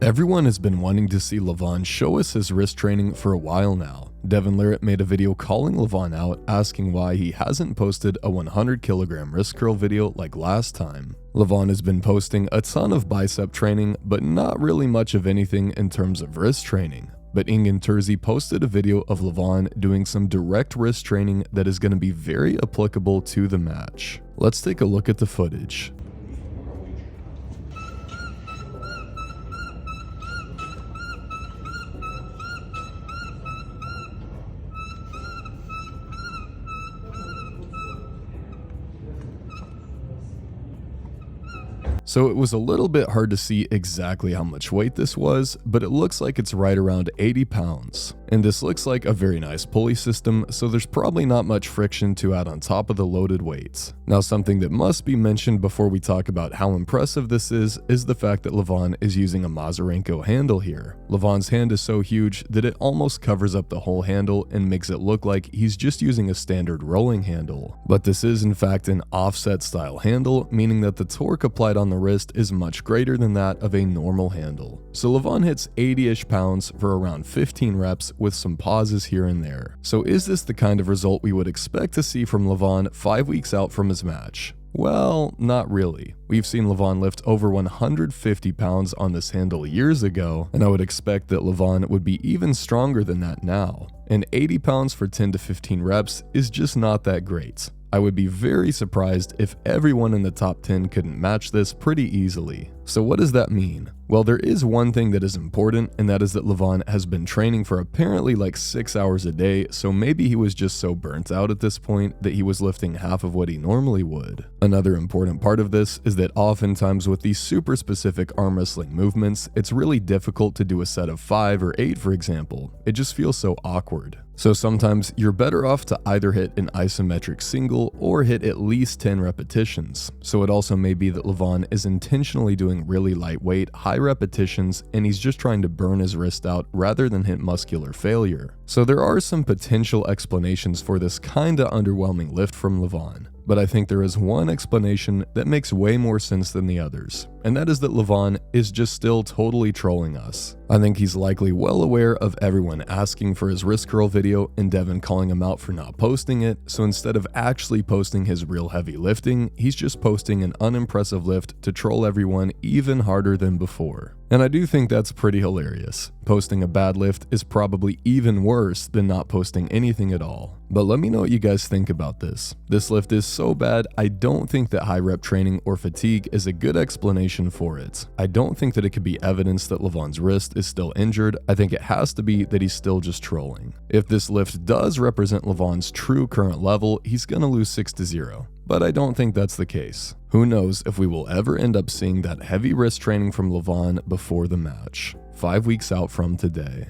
Everyone has been wanting to see Levon show us his wrist training for a while now. Devin Larratt made a video calling Levon out, asking why he hasn't posted a 100 kilogram wrist curl video like last time. Levon has been posting a ton of bicep training, but not really much of anything in terms of wrist training. But Ingen Terzi posted a video of Levon doing some direct wrist training that is going to be very applicable to the match. Let's take a look at the footage. So it was a little bit hard to see exactly how much weight this was, but it looks like it's right around 80 pounds. And this looks like a very nice pulley system, so there's probably not much friction to add on top of the loaded weights. Now, something that must be mentioned before we talk about how impressive this is the fact that Levon is using a Mazurenko handle here. Levon's hand is so huge that it almost covers up the whole handle and makes it look like he's just using a standard rolling handle. But this is in fact an offset style handle, meaning that the torque applied on the wrist is much greater than that of a normal handle. So Levon hits 80-ish pounds for around 15 reps with some pauses here and there. So is this the kind of result we would expect to see from Levon 5 weeks out from his match? Well, not really. We've seen Levon lift over 150 pounds on this handle years ago, and I would expect that Levon would be even stronger than that now. And 80 pounds for 10 to 15 reps is just not that great. I would be very surprised if everyone in the top 10 couldn't match this pretty easily. So what does that mean? Well, there is one thing that is important, and that is that Levon has been training for apparently like 6 hours a day, so maybe he was just so burnt out at this point that he was lifting half of what he normally would. Another important part of this is that oftentimes with these super specific arm wrestling movements, it's really difficult to do a set of 5 or 8, for example. It just feels so awkward. So sometimes you're better off to either hit an isometric single or hit at least 10 repetitions. So it also may be that Levon is intentionally doing really lightweight, high repetitions, and he's just trying to burn his wrist out rather than hit muscular failure. So there are some potential explanations for this kinda underwhelming lift from Levon. But I think there is one explanation that makes way more sense than the others, and that is that Levon is just still totally trolling us. I think he's likely well aware of everyone asking for his wrist curl video and Devin calling him out for not posting it, so instead of actually posting his real heavy lifting, he's just posting an unimpressive lift to troll everyone even harder than before. And I do think that's pretty hilarious. Posting a bad lift is probably even worse than not posting anything at all. But let me know what you guys think about this. This lift is so bad, I don't think that high rep training or fatigue is a good explanation for it. I don't think that it could be evidence that Levon's wrist is still injured. I think it has to be that he's still just trolling. If this lift does represent Levon's true current level, he's gonna lose 6-0. But I don't think that's the case. Who knows if we will ever end up seeing that heavy wrist training from Levon before the match, 5 weeks out from today.